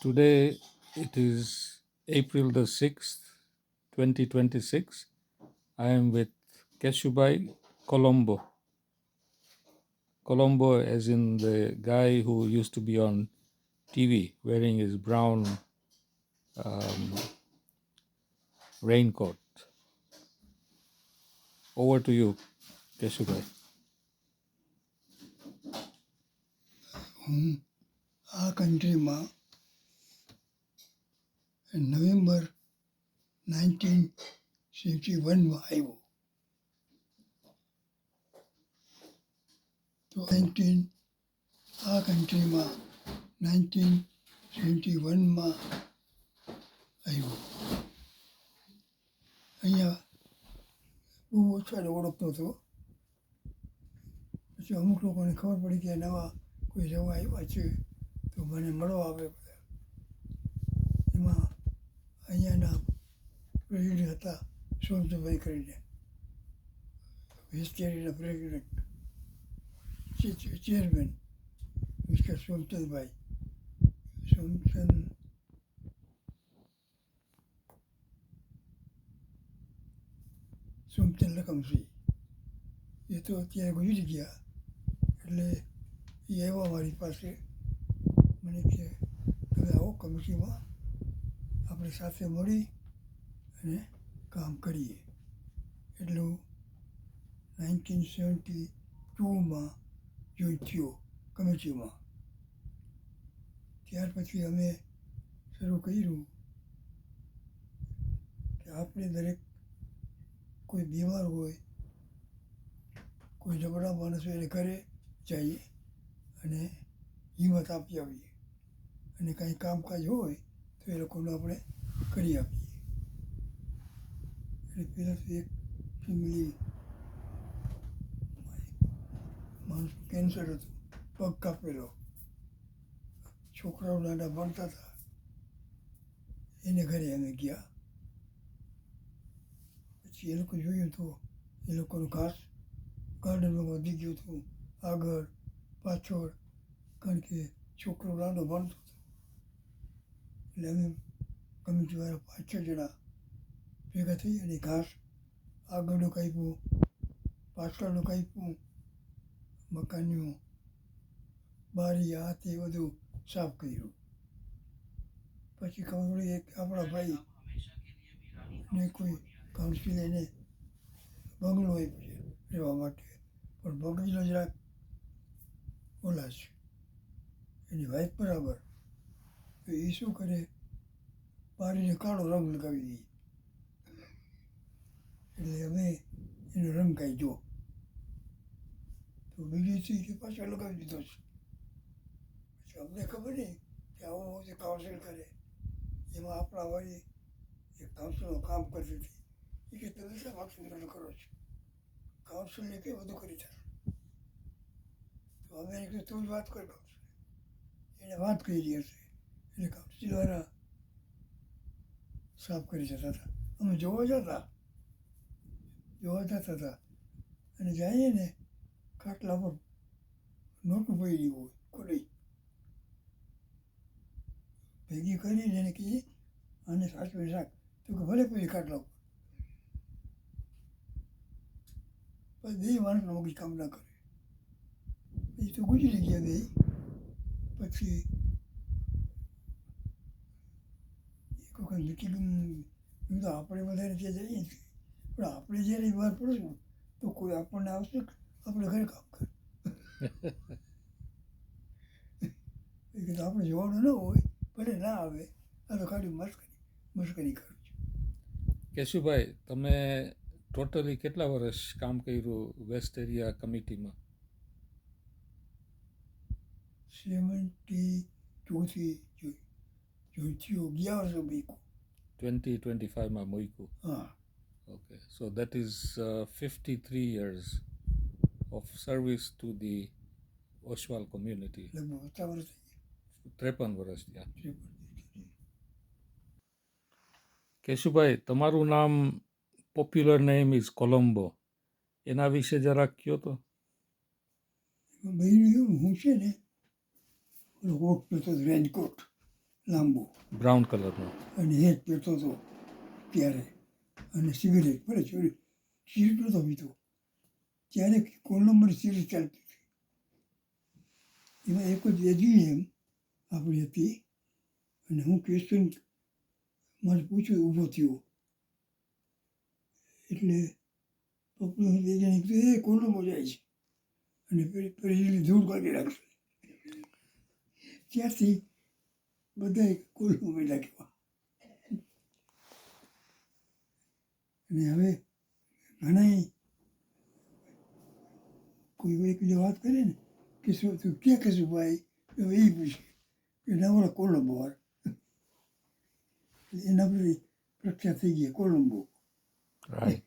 Today it is April the 6th, 2026. I am with Keshubai Colombo. Colombo as in the guy who used to be on TV wearing his brown raincoat. Over to you, Keshubai. હું આ કન્ટ્રીમાં November 1971માં આવ્યો. તો આ કન્ટ્રીમાં 1971માં આવ્યો. અહીંયા બહુ ઓછાને ઓળખતો હતો. પછી અમુક લોકોને ખબર પડી કે નવા કોઈ રહેવા આવ્યા છે તો મને મળવા આવે બધા. એમાં અહીંયાના પ્રેસિડેન્ટ હતા સોમતભાઈ કરીને, વેસ્ટેરીના president chairman mister સોમચંદભાઈ Somchand Lakhamsinh. એ તો અત્યારે ગુજરી ગયા. એટલે એ આવ્યા મારી પાસે, મને કે તમે આવો કમિટીમાં, આપણે સાથે મળી અને કામ કરીએ. એટલું 1972માં જોઈન થયો કમિટીમાં. ત્યાર પછી અમે શરૂ કર્યું કે આપણે દરેક કોઈ બીમાર હોય, કોઈ નબળા માણસ હોય એને ઘરે જઈએ અને હિંમત આપી આવીએ, અને કાંઈ કામકાજ હોય તો એ લોકોને આપણે કરી આપીએ. એટલે પહેલાં તો એક ફેમિલી માણસ કેન્સર હતું, પગ કાપેલો, છોકરાઓ નાના ભણતા હતા, એને ઘરે અમે ગયા. પછી એ લોકો જોયું તો એ લોકોનું ઘાસ ગાર્ડનમાં વધી ગયું હતું, આગળ પાછળ, કારણ કે છોકરો નાનો ભણતો હતો. એટલે અમે કમિટીવાળા 5-6 જણા ભેગા થઈ અને ઘાસ આગળનું કાપ્યું, પાછળનું કાપ્યું, મકાનનું બારી આ તે બધું સાફ કર્યું. પછી ખબર પડી એક આપણા ભાઈ ને કોઈ કાઉન્સિલ એને બંગલો આપ્યો છે રહેવા માટે, પણ બગીચો જરાક ઓલા છે, એની વાઈફ બરાબર. તો એ શું કરે, બારીને કાળો રંગ લગાવી દઈએ. એટલે અમે એનો રંગ કાઢ્યો, તો બીજીથી કે પાછો લગાવી દીધો છે. પછી અમને ખબર નહીં કે આવું જે કાઉન્સિલ કરે, એમાં આપણા વાળી એક કાઉન્સિલનું કામ કરતી હતી. એ કે તમે શા કાઉન્સિલ કરો છો, કાઉન્સિલને કે બધું કરી થાય. તો અમે એને કીધું તું જ વાત કર કાઉન્સિલ. એને વાત કરી હશે એટલે કાઉન્સિલવાળા સાફ કરી જતા હતા. અમે જોવા જતા હતા, અને જઈએ ને ખાટલા પર નોટું પડી હોય ખુલ્લી, ભેગી કરીને એને કહીએ આને સાચવી રાખ, તો કે ભલે પડી ખાટલા ઉપર. પછી 2 માણસનો મગજ કામ ના કરે. પછી તો ગુજરી ગયા 2. પછી એક વખત મિટિંગ તો આપણે બધાને ત્યાં જઈએ છીએ, પણ આપણે જ્યારે બહાર પડશું તો કોઈ આપણને આવશે, આપણે ઘરે કામ કરે. એ કીધું આપણે જોવાનું ન હોય, ભલે ના આવે, આ તો ખાલી મસ્કરી કરું છું. કેશુભાઈ, તમે ટોટલી કેટલા વર્ષ કામ કર્યું વેસ્ટ એરિયા કમિટીમાં? 72થી જોઈ થયો, 11 વર્ષ મૂક્યું. 2025માં મૂક્યું. હા. Okay, so that is 53 years of service to the Oswal community. લગભગ 50 વર્ષ થઈ 53 વર્ષ થયા. ગયા. કેશુભાઈ, તમારું નામ પોપ્યુલર નેમ ઇઝ કોલંબો, એના વિશે જરાક કહો તો. બહેરું એવું હું છે ને કોટ પહેરતો રેનકોટ, લાંબો, બ્રાઉન કલરનો. અને હેત પહેરતો હતો ત્યારે, અને સિગરેટ ભલે ચોરી સિગરેટ નહોતો પીતો. ત્યારે કોલંબોની સિરીઝ ચાલતી હતી. એમાં એક જ એમ આપણી હતી, અને હું ક્વેશ્ચન મારે પૂછ્યું, ઊભો થયો એટલે પપ્પુ બે જણે કીધું, એ કોલંબો જાય છે, અને પેલી ધૂળ કાઢી રાખશે. ત્યારથી બધાએ કોલંબો નાખ્યા. અને હવે ઘણા કોઈ એકબીજા વાત કરે ને કે શું તું ક્યાં કશું ભાઈ, હવે એ પૂછે કે નવરા કોલંબો વાર. એના પછી પ્રખ્યાત થઈ ગયા કોલંબો. રાઈટ.